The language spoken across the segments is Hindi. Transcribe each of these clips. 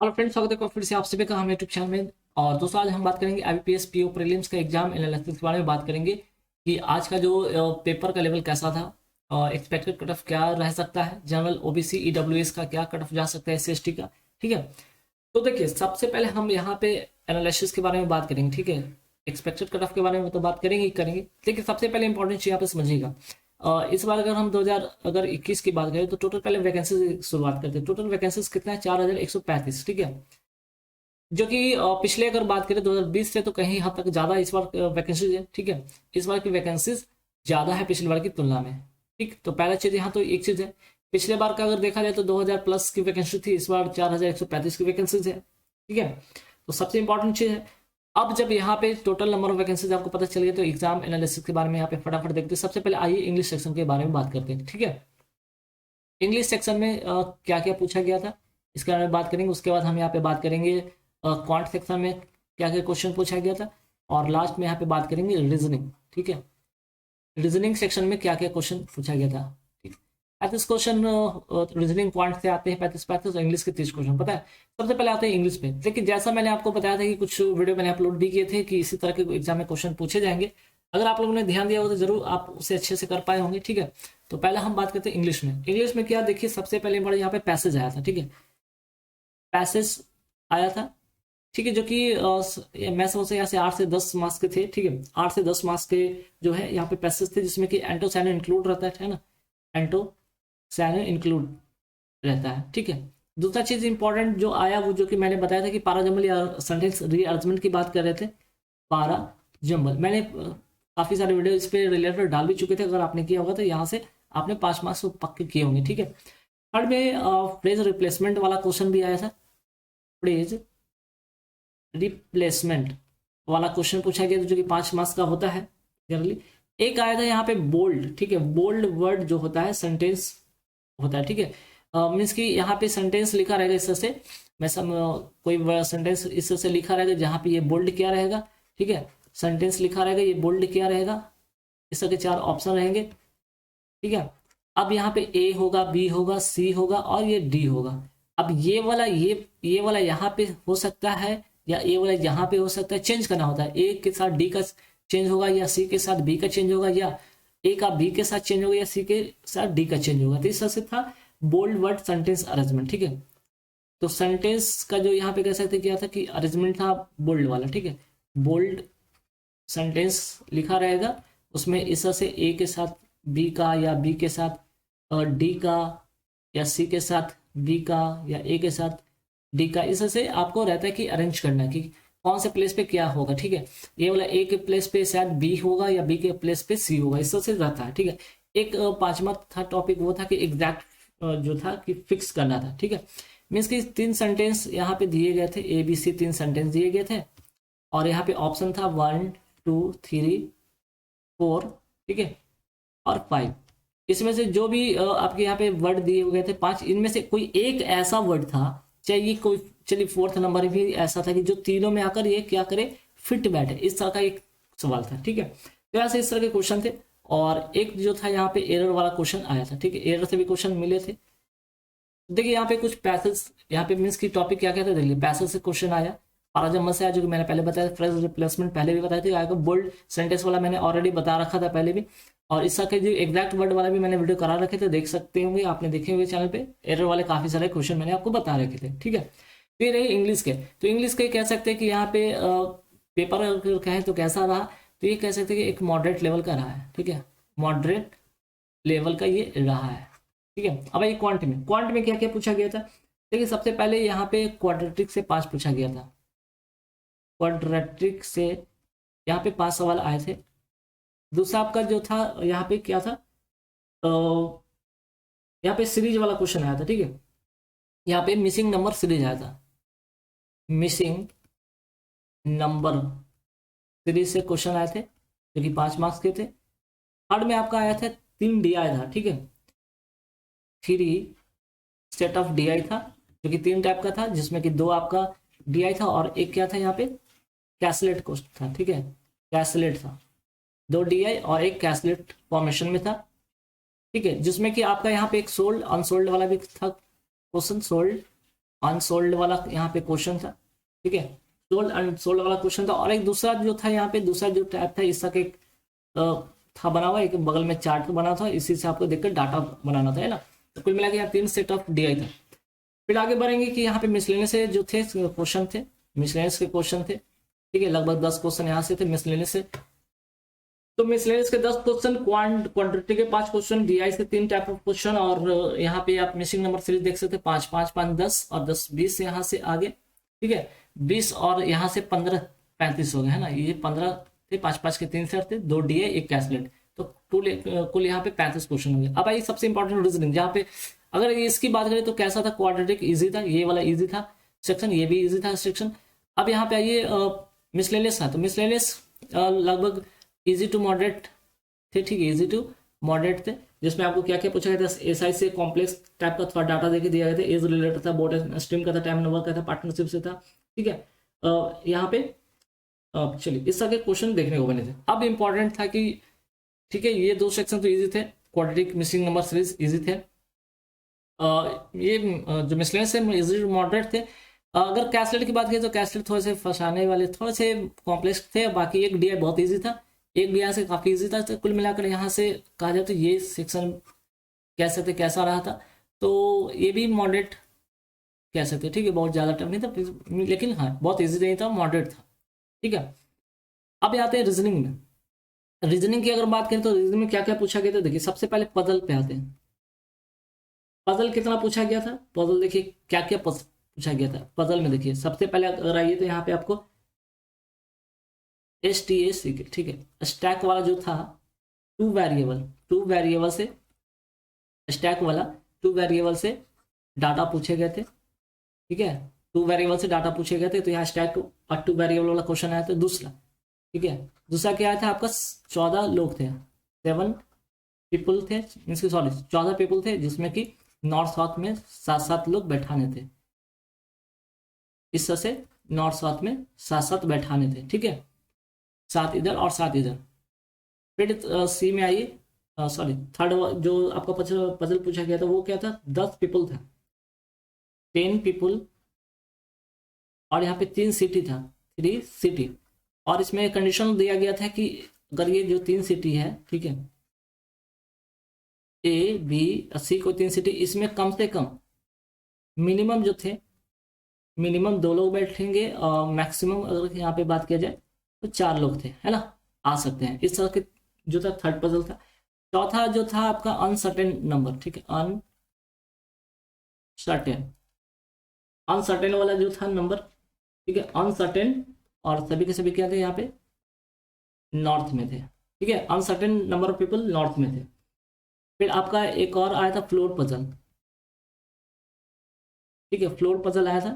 हेलो फ्रेंड्स, स्वागत है आपका फिर से आप सभी का हम यूट्यूब चैनल में। और दोस्तों, आज हम बात करेंगे आईबीपीएस पीओ प्रीलिम्स का एग्जाम एनालिसिस के बारे में बात करेंगे कि आज का जो पेपर का लेवल कैसा था और एक्सपेक्टेड कट ऑफ क्या रह सकता है, जनरल ओबीसी ईडब्ल्यूएस का क्या कट ऑफ जा सकता है, एससी का। ठीक है, तो देखिए सबसे पहले हम यहाँ पे एनालिसिस के बारे में बात करेंगे। ठीक है, एक्सपेक्टेड कट ऑफ के बारे में तो बात करेंगे ही करेंगे, लेकिन सबसे पहले इंपॉर्टेंट चीज यहाँ पे समझिएगा। इस बार अगर हम 2021 की बात करें तो टोटल पहले वैकेंसी से शुरुआत करते हैं। टोटल वैकेंसीज कितना है? 4135। ठीक है, जो कि पिछले अगर बात करें 2020 से तो कहीं हद तक ज्यादा इस बार वैकेंसीज है। ठीक है, इस बार की वैकेंसीज ज्यादा है पिछली बार की तुलना में। ठीक, तो पहला चीज यहाँ तो एक चीज है, पिछले बार का अगर देखा जाए तो 2000 प्लस की वैकेंसी थी, इस बार 4135 की वैकेंसीज है। ठीक है, तो सबसे इंपॉर्टेंट चीज है। अब जब यहाँ पे टोटल नंबर ऑफ वैकेंसीज आपको पता चल गया तो एग्जाम एनालिसिस के बारे में यहाँ पे फटाफट देखते हैं। सबसे पहले आइए इंग्लिश सेक्शन के बारे में बात करते हैं। ठीक है, इंग्लिश सेक्शन में क्या क्या पूछा गया था इसके बारे में बात करेंगे। उसके बाद हम यहाँ पे बात करेंगे क्वांट सेक्शन में क्या क्या क्वेश्चन पूछा गया था, और लास्ट में यहाँ पे बात करेंगे रीजनिंग। ठीक है, रीजनिंग सेक्शन में क्या क्या क्वेश्चन पूछा गया था। ठीक, 35 क्वेश्चन रीजनिंग क्वांट से आते हैं, 35 इंग्लिश के 30 क्वेश्चन पता है। सबसे पहले आते हैं इंग्लिश पे। लेकिन जैसा मैंने आपको बताया था कि कुछ वीडियो मैंने अपलोड भी किए थे कि इसी तरह के एग्जाम में क्वेश्चन पूछे जाएंगे। अगर आप लोगों ने ध्यान दिया हो तो जरूर आप उसे अच्छे से कर पाए होंगे। ठीक है, तो पहले हम बात करते हैं इंग्लिश में। इंग्लिश में क्या देखिए, सबसे पहले बड़ा यहाँ पे पैसेज आया था। ठीक है, पैसेज आया था। ठीक है, जो कि मैं समझता यहाँ से 8 से 10 मार्क्स के थे। ठीक है, 8 से 10 मार्क्स के जो है यहाँ पे पैसेज थे, जिसमें कि एंटोसाइनन इंक्लूड रहता है ना, एंटोसाइनन इंक्लूड रहता है। ठीक है, दूसरा चीज इंपॉर्टेंट जो आया वो जो कि मैंने बताया था कि पाराजम्बल या सेंटेंस रीअरेंजमेंट की बात कर रहे थे। पाराजम्बल मैंने काफी सारे वीडियो इस पे रिलेटेड डाल भी चुके थे, अगर आपने किया होगा तो यहाँ से आपने 5 मार्क्स पक्के किए होंगे। ठीक है, थर्ड में फ्रेज रिप्लेसमेंट वाला क्वेश्चन भी आया था। फ्रेज रिप्लेसमेंट वाला क्वेश्चन पूछा गया जो कि 5 मार्क्स का होता है जनरली। एक आया था यहाँ पे बोल्ड। ठीक है, बोल्ड वर्ड जो होता है सेंटेंस होता है। ठीक है, मीन्स कि यहाँ पे सेंटेंस लिखा रहेगा इस तरह से, मैं कोई सेंटेंस इस तरह से लिखा रहेगा जहाँ पे ये बोल्ड क्या रहेगा। ठीक है, सेंटेंस लिखा रहेगा, ये बोल्ड क्या रहेगा, इस तरह के 4 ऑप्शन रहेंगे। ठीक है, अब यहाँ पे ए होगा, बी होगा, सी होगा और ये डी होगा। अब ये वाला यहाँ पे हो सकता है या ए वाला यहाँ पे हो सकता है, चेंज करना होता है। ए के साथ डी का चेंज होगा या सी के साथ बी का चेंज होगा, या ए का बी के साथ चेंज होगा या सी के साथ डी का चेंज होगा। तो इस तरह से था बोल्ड वर्ड सेंटेंस अरेंजमेंट। ठीक है, तो सेंटेंस का जो यहाँ पे कह सकते क्या था कि अरेंजमेंट था बोल्ड वाला। ठीक है, बोल्ड सेंटेंस लिखा रहेगा, उसमें इस तरह से ए के साथ बी का, या बी के साथ डी का, या सी के साथ बी का, या ए के साथ डी का। इस तरह से आपको रहता है कि अरेंज करना कि कौन से प्लेस पे क्या होगा। ठीक है, ये वाला ए के प्लेस पे शायद बी होगा या बी के प्लेस पे सी होगा, इस तरह से रहता है। ठीक है, एक पांचवा था टॉपिक वो था कि एग्जैक्ट जो था कि फिक्स करना था। ठीक है, मीन्स कि 3 सेंटेंस यहाँ पे दिए गए थे, ए बी सी 3 सेंटेंस दिए गए थे, और यहाँ पे ऑप्शन था 1 2 3 4। ठीक है, और 5। इसमें से जो भी आपके यहाँ पे वर्ड दिए हुए थे 5, इनमें से कोई एक ऐसा वर्ड था, चाहे ये कोई, चलिए 4th नंबर भी ऐसा था कि जो तीनों में आकर ये क्या करे, फिट बैठे, इस तरह का एक सवाल था। ठीक है, तो ऐसे इस तरह के क्वेश्चन थे। और एक जो था यहाँ पे एरर वाला क्वेश्चन आया था। ठीक है, एरर से भी क्वेश्चन मिले थे। देखिए यहाँ पे कुछ पैसेज, यहाँ पे मीन्स की टॉपिक क्या कहते हैं, देखिए पैसेज से क्वेश्चन आया, पाराजम्बल से आया जो कि मैंने पहले बताया, फ्रेज रिप्लेसमेंट पहले भी बताया था, बोल्ड सेंटेंस वाला मैंने ऑलरेडी बता रखा था पहले भी, और इस तरह के जो एग्जैक्ट वर्ड वाला भी मैंने वीडियो करा रखे थे, देख सकते होंगे आपने, देखे हुए चैनल पे एरर वाले काफी सारे क्वेश्चन मैंने आपको बता रखे थे। ठीक है, फिर रही इंग्लिश के, तो इंग्लिश के कह सकते हैं कि यहाँ पे पेपर अगर कहें तो कैसा रहा, तो ये कह सकते हैं कि एक मॉडरेट लेवल का रहा है। ठीक है, मॉडरेट लेवल का ये रहा है। ठीक है, अब ये क्वांट में क्या क्या पूछा गया था। देखिए सबसे पहले यहाँ पे क्वाड्रेटिक से 5 पूछा गया था। क्वाड्रेटिक से यहाँ पे 5 सवाल आए थे। दूसरा आपका जो था यहाँ पे क्या था, यहाँ पे सीरीज वाला क्वेश्चन आया था। ठीक है, यहाँ पे मिसिंग नंबर सीरीज आया था, मिसिंग नंबर सीरीज से क्वेश्चन आए थे जो कि 5 मार्क्स के थे। थर्ड में आपका आया था 3 डी आई था। ठीक है, 3 सेट ऑफ डी आई था जो कि 3 टाइप का था, जिसमें कि 2 आपका डी आई था और एक क्या था यहाँ पे कैसलेट क्वेश्चन था। ठीक है, कैसलेट था, 2 डी आई और एक कैसलेट फॉर्मेशन में था। ठीक है, जिसमें कि आपका यहाँ पे एक सोल्ड अनसोल्ड वाला भी था क्वेश्चन, सोल्ड अनसोल्ड वाला यहाँ पे क्वेश्चन था, ठीक है, सोल्ड अनसोल्ड वाला क्वेश्चन था। और एक दूसरा जो था यहाँ पे, दूसरा जो टाइप था इसका एक था बना हुआ, एक बगल में चार्ट बना था, इसी से आपको देखकर डाटा बनाना था, है ना। तो कुल मिला के यहाँ 3 सेट ऑफ DI था। फिर आगे बढ़ेंगे कि यहाँ पे मिसलेनियस से जो थे क्वेश्चन थे, मिसलेनियस के क्वेश्चन थे, ठीक है, लगभग 10 क्वेश्चन यहाँ से थे मिसलेनियस से। तो मिसलेनियस के 10 क्वेश्चन, क्वांटिटी के 5 क्वेश्चन, DI से 3 टाइप ऑफ क्वेश्चन, और यहाँ पे आप मिसिंग नंबर सीरीज देख सकते हैं, 5 5 5 10 और 10 20 यहाँ से आगे, ठीक है, 20 और यहाँ से 15 35 हो गए, है ना। ये 15 थे, 5 5 के 3 सेट थे, 2 DI 1 कैलकुलेट, तो कुल यहाँ पे 35 क्वेश्चन होंगे। अब आइए सबसे इंपॉर्टेंट रीजनिंग, जहाँ पे अगर इसकी बात करें तो कैसा था, क्वाड्रेटिक इजी था, ये वाला इजी था सेक्शन, ये भी इजी था सेक्शन। अब यहाँ पे आइए मिसलेनियस था, तो मिसलेनियस लगभग इजी टू मॉडरेट थे, ठीक है, इजी टू मॉडरेट थे, जिसमें आपको क्या क्या पूछा गया था, SI से कॉम्प्लेक्स टाइप का थोड़ा डाटा देके दिया गया था, एज रिलेटेड था, बोर्ड स्ट्रीम का था, टाइम नंबर का था, पार्टनरशिप से था, ठीक है। यहाँ पे चलिए इस तरह के क्वेश्चन देखने को बने थे। अब इंपॉर्टेंट था कि ठीक है, ये 2 सेक्शन तो इजी थे, quadratic missing number series easy थे, ये जो मिसलेनियस है इजी मॉडरेट थे। अगर कैसलेट की बात करें तो कैसलेट थोड़े से फंसाने वाले, थोड़े से कॉम्प्लेक्स थे, बाकी एक DI बहुत इजी था, एक DI से काफी इजी था। तो कुल मिलाकर यहाँ से कहा जाए तो ये सेक्शन कह सकते कैसा रहा था, तो ये भी मॉडरेट कह सकते, ठीक है, बहुत ज्यादा टफ नहीं था, लेकिन हाँ बहुत इजी नहीं था, मॉडरेट था, ठीक है। अब आते हैं रीजनिंग में। रीजनिंग की अगर बात करें तो रीजनिंग में क्या क्या पूछा गया था, देखिए सबसे पहले पजल पे आते हैं। पजल कितना पूछा गया था, पजल देखिए क्या क्या पूछा गया था पजल में। देखिए सबसे पहले अगर आइए तो यहाँ पे आपको STA, ठीक है, स्टैक वाला जो था 2 वेरिएबल से, स्टैक वाला 2 वेरिएबल से डाटा पूछे गए थे, ठीक है, 2 वेरिएबल से डाटा पूछे गए थे, तो यहाँ स्टैक और 2 वेरिएबल वाला क्वेश्चन आया था दूसरा, ठीक है। दूसरा क्या आया था आपका, 14 लोग थे, 7 पीपल थे, मीन्स सॉरी 14 पीपल थे, जिसमें कि नॉर्थ साउथ में 7 लोग बैठाने थे, इस तरह से नॉर्थ साउथ में 7 बैठाने थे, ठीक है, 7 इधर और 7 इधर। फिर सी में आइए, सॉरी थर्ड जो आपका पजल पूछा गया था वो क्या था, 10 पीपल था, 10 पीपल, और यहाँ पे 3 सिटी था, 3 सिटी, और इसमें कंडीशन दिया गया था कि अगर ये जो 3 सिटी है, ठीक है, A B C को 3 सिटी, इसमें कम से कम मिनिमम जो थे, मिनिमम 2 लोग बैठेंगे, और मैक्सिमम अगर यहाँ पे बात किया जाए तो 4 लोग थे, है ना, आ सकते हैं, इस तरह के जो था थर्ड पजल था। चौथा जो था आपका अनसर्टेन नंबर, ठीक है, अनसर्टेन वाला जो था नंबर, ठीक है, अनसर्टेन, और सभी के सभी क्या थे यहाँ पे, नॉर्थ में थे, ठीक है, uncertain number of people north में थे। फिर आपका एक और आया था फ्लोर पजल, ठीक है, फ्लोर पजल आया था,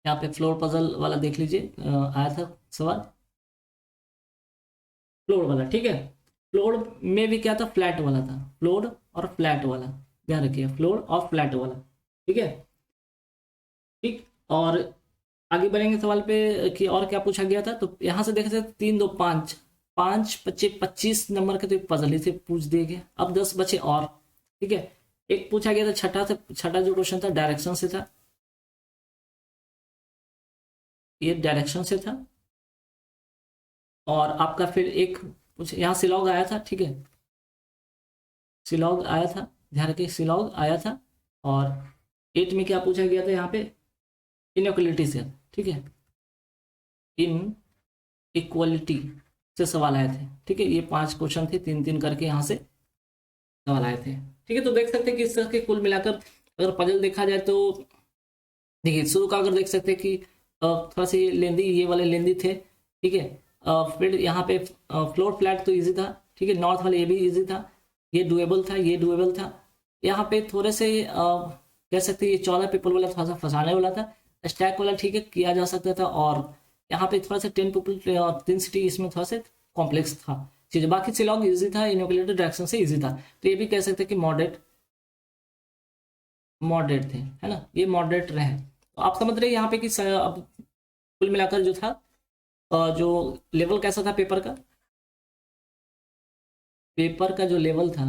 यहाँ पे फ्लोर पजल वाला देख लीजिए, आया था सवाल फ्लोर वाला, ठीक है। फ्लोर में भी क्या था, फ्लैट वाला था, फ्लोर और फ्लैट वाला, ध्यान रखिए, फ्लोर और फ्लैट वाला, ठीक है, ठीक। और आगे बढ़ेंगे सवाल पे कि और क्या पूछा गया था, तो यहाँ से देख सकते 3 2 5 5 25 नंबर के तो एक पजल ही से पूछ दिए गए। अब 10 बचे और, ठीक है, एक पूछा गया था छठा जो क्वेश्चन था डायरेक्शन से था, ये डायरेक्शन से था, और आपका फिर एक कुछ यहाँ सिलॉग आया था, ठीक है, सिलॉग आया था, ध्यान रखिए सिलॉग आया था। और 8 में क्या पूछा गया था यहाँ पे, इनइक्वलिटी से, ठीक है, इन इक्वलिटी से सवाल आए थे, ठीक है, ये 5 क्वेश्चन थे, 3 3 करके यहाँ से सवाल आए थे, ठीक है। तो देख सकते हैं कि इस तरह के कुल मिलाकर अगर पजल देखा जाए तो देखिए शुरू का अगर देख सकते हैं कि थोड़ा सा ये लेंदी, ये वाले लेंदी थे, ठीक है। फिर यहाँ पे फ्लोर फ्लैट तो इजी था, ठीक है, नॉर्थ वाले ये भी इजी था, ये डुएबल था, ये डुएबल था। यहाँ पे थोड़े से कह सकते हैं ये 14 पीपल वाला थोड़ा सा फंसाने वाला था, स्टैक वाला ठीक है किया जा सकता था, और यहाँ पे थोड़ा सा 10 पीपल और 3 सिटी, इसमें थोड़ा सा कॉम्प्लेक्स था चीज़, बाकी शिलोंग इजी था, इनोकुलेटेड डायरेक्शन से इजी था, तो ये भी कह सकते हैं कि मॉडरेट थे, है ना, ये मॉडरेट रहे। तो आप समझ रहे हैं यहाँ पे कि अब कुल मिलाकर जो था जो लेवल कैसा था पेपर का, पेपर का जो लेवल था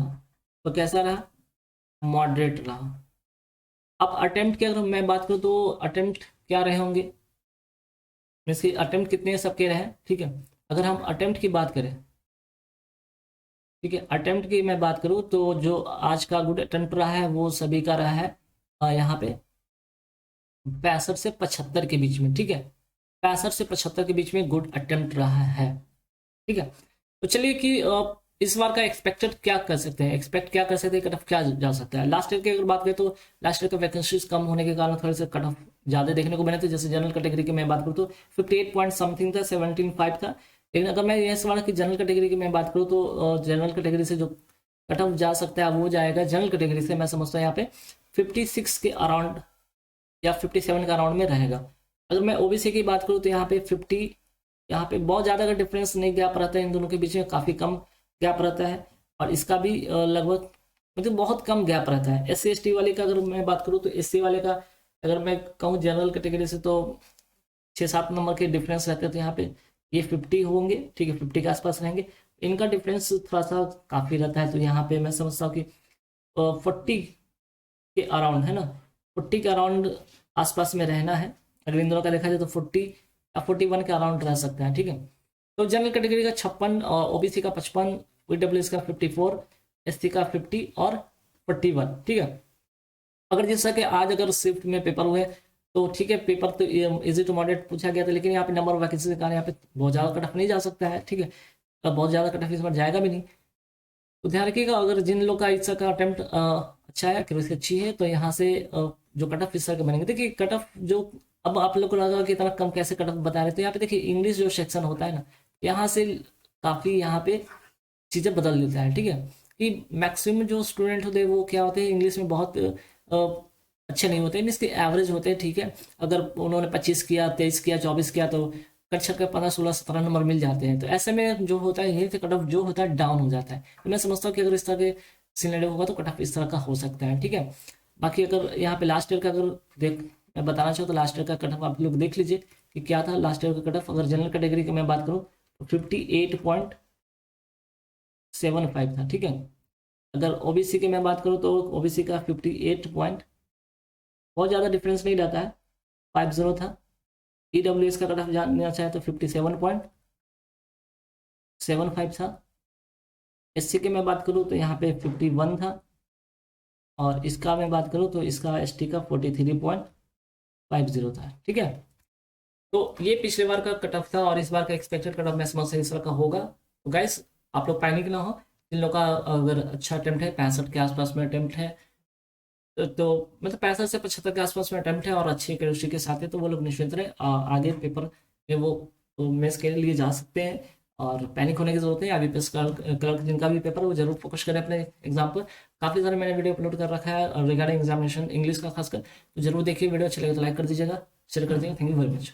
वो कैसा रहा, मॉडरेट रहा। अब अटेम्प्ट की अगर मैं बात करूँ तो अटेम्प्ट क्या रहे होंगे, मीन्स कि अटेम्प्ट कितने सबके रहे, ठीक है। अगर हम अटेम्प्ट की बात करें, ठीक है, अटेम्प्ट की मैं बात करूँ तो जो आज का गुड अटेम्प्ट रहा है वो सभी का रहा है यहाँ पे 65 से 75 के बीच में, ठीक है। 65 से 75 के बीच में गुड अटेम्प्ट रहा है, ठीक है। तो चलिए कि इस बार का एक्सपेक्टेड क्या कर सकते हैं, एक्सपेक्ट क्या कर सकते हैं, कट ऑफ क्या जा सकता है। लास्ट ईयर की अगर बात करें तो लास्ट ईयर का वैकेंसीज कम होने के कारण थोड़े से कट ऑफ ज़्यादा देखने को मिले थे। जैसे जनरल कैटेगरी की मैं बात करूँ तो 58 पॉइंट समथिंग था, 17.5 था। लेकिन अगर मैं इस बार की जनरल कैटेगरी की मैं बात करूँ तो जनरल कैटेगरी से जो कट ऑफ जा सकता है वो जाएगा जनरल कैटेगरी से, मैं समझता हूँ यहाँ पे 56 के अराउंड या 57 के अराउंड में रहेगा। अगर मैं ओबीसी की बात करूँ तो यहाँ पे 50, यहाँ पे बहुत ज़्यादा का डिफरेंस नहीं, गैप रहता है इन दोनों के बीच में, काफ़ी कम गैप रहता है। और इसका भी लगभग मतलब बहुत कम गैप रहता है। SC ST वाले का अगर मैं बात करूँ तो SC वाले का अगर मैं कहूँ जनरल कैटेगरी से तो 6-7 नंबर के डिफरेंस रहते हैं, तो यहाँ पे ये 50 होंगे, ठीक है, 50 के आसपास रहेंगे। इनका डिफरेंस थोड़ा सा काफ़ी रहता है, तो यहाँ पे मैं समझता हूँ कि 40 के अराउंड है ना, 40 के अराउंड आसपास में रहना है। अगर इन दोनों का देखा जाए तो 40 या 41 के अराउंड रह सकता है, ठीक है। तो जनरल कैटेगरी का 56 और ओबीसी का 55, ईडब्ल्यूएस का 54, SC का 50 और 41, ठीक है। अगर जैसा कि आज अगर शिफ्ट में पेपर हुए तो ठीक है, पेपर तो इजी टू मॉडरेट पूछा गया था, लेकिन यहाँ पे नंबर ऑफ वैकेंसी के कारण यहाँ पे बहुत ज़्यादा कट ऑफ नहीं जा सकता है, ठीक है। बहुत ज़्यादा कट ऑफ इस बार जाएगा भी नहीं। तो ध्यान रखिएगा, अगर जिन लोग का इस का अटेम्प्ट अच्छा है, एक्यूरेसी अच्छी है, तो यहाँ से जो कट ऑफ इस तरह के बनेंगे। देखिए कट ऑफ जो अब आप लोग को लगा कि इतना कम कैसे कट ऑफ बता रहे, तो यहाँ पे देखिए इंग्लिश जो सेक्शन होता है ना, यहाँ से काफ़ी यहाँ पे चीज़ें बदल देता है, ठीक है। कि मैक्सिमम जो स्टूडेंट होते हैं वो क्या होते हैं, इंग्लिश में बहुत अच्छे नहीं होते, इसके एवरेज होते हैं, ठीक है। अगर उन्होंने 25 किया, 23 किया, 24 किया तो कक्षा के 15, 16, 17 नंबर मिल जाते हैं। तो ऐसे में जो होता है यही से कट ऑफ जो होता है डाउन हो जाता है। तो मैं समझता हूँ कि अगर इस तरह के सिनेरियो होगा तो कट ऑफ इस तरह का हो सकता है, ठीक है। बाकी अगर यहाँ पे लास्ट ईयर का अगर मैं बताना चाहूँ तो लास्ट ईयर का कट ऑफ आप लोग देख लीजिए कि क्या था लास्ट ईयर का कट ऑफ। अगर जनरल कैटेगरी की मैं बात करूँ तो 58.75 था, ठीक है। अगर ओबीसी की मैं बात करूँ तो ओबीसी का 58 पॉइंट, बहुत ज़्यादा डिफरेंस नहीं रहता है, 50 था। ईडब्ल्यूएस का कट ऑफ जानना चाहे तो 57.75 था। SC की मैं बात करूँ तो यहाँ पे 51 था, और इसका मैं बात करूँ तो इसका ST का 43.50 था, ठीक है। तो ये पिछले बार का कट ऑफ था, और इस बार का एक्सपेक्टेड कट ऑफ मैं समझ से इस बार का होगा। तो गाइस आप लोग पैनिक ना हो, जिन लोग का अगर अच्छा अटेम्प्ट है, 65 के आसपास में अटेम्प्ट है, तो मतलब 65 से 75 के आसपास में अटेम्प्ट है और अच्छी एक्यूरेसी के साथ है, तो वो लोग निश्चिंत रहे, आगे पेपर में वो तो मेंस के लिए जा सकते हैं, और पैनिक होने की जरूरत नहीं। IBPS क्लर्क जिनका भी पेपर है वो जरूर फोकस करें अपने एग्जाम पर। काफ़ी सारे मैंने वीडियो अपलोड कर रखा है रिगार्डिंग एग्जामिनेशन इंग्लिश का खासकर, तो जरूर देखिए। वीडियो अच्छा लगे तो लाइक कर दीजिएगा, शेयर कर दीजिएगा। Thank you very much.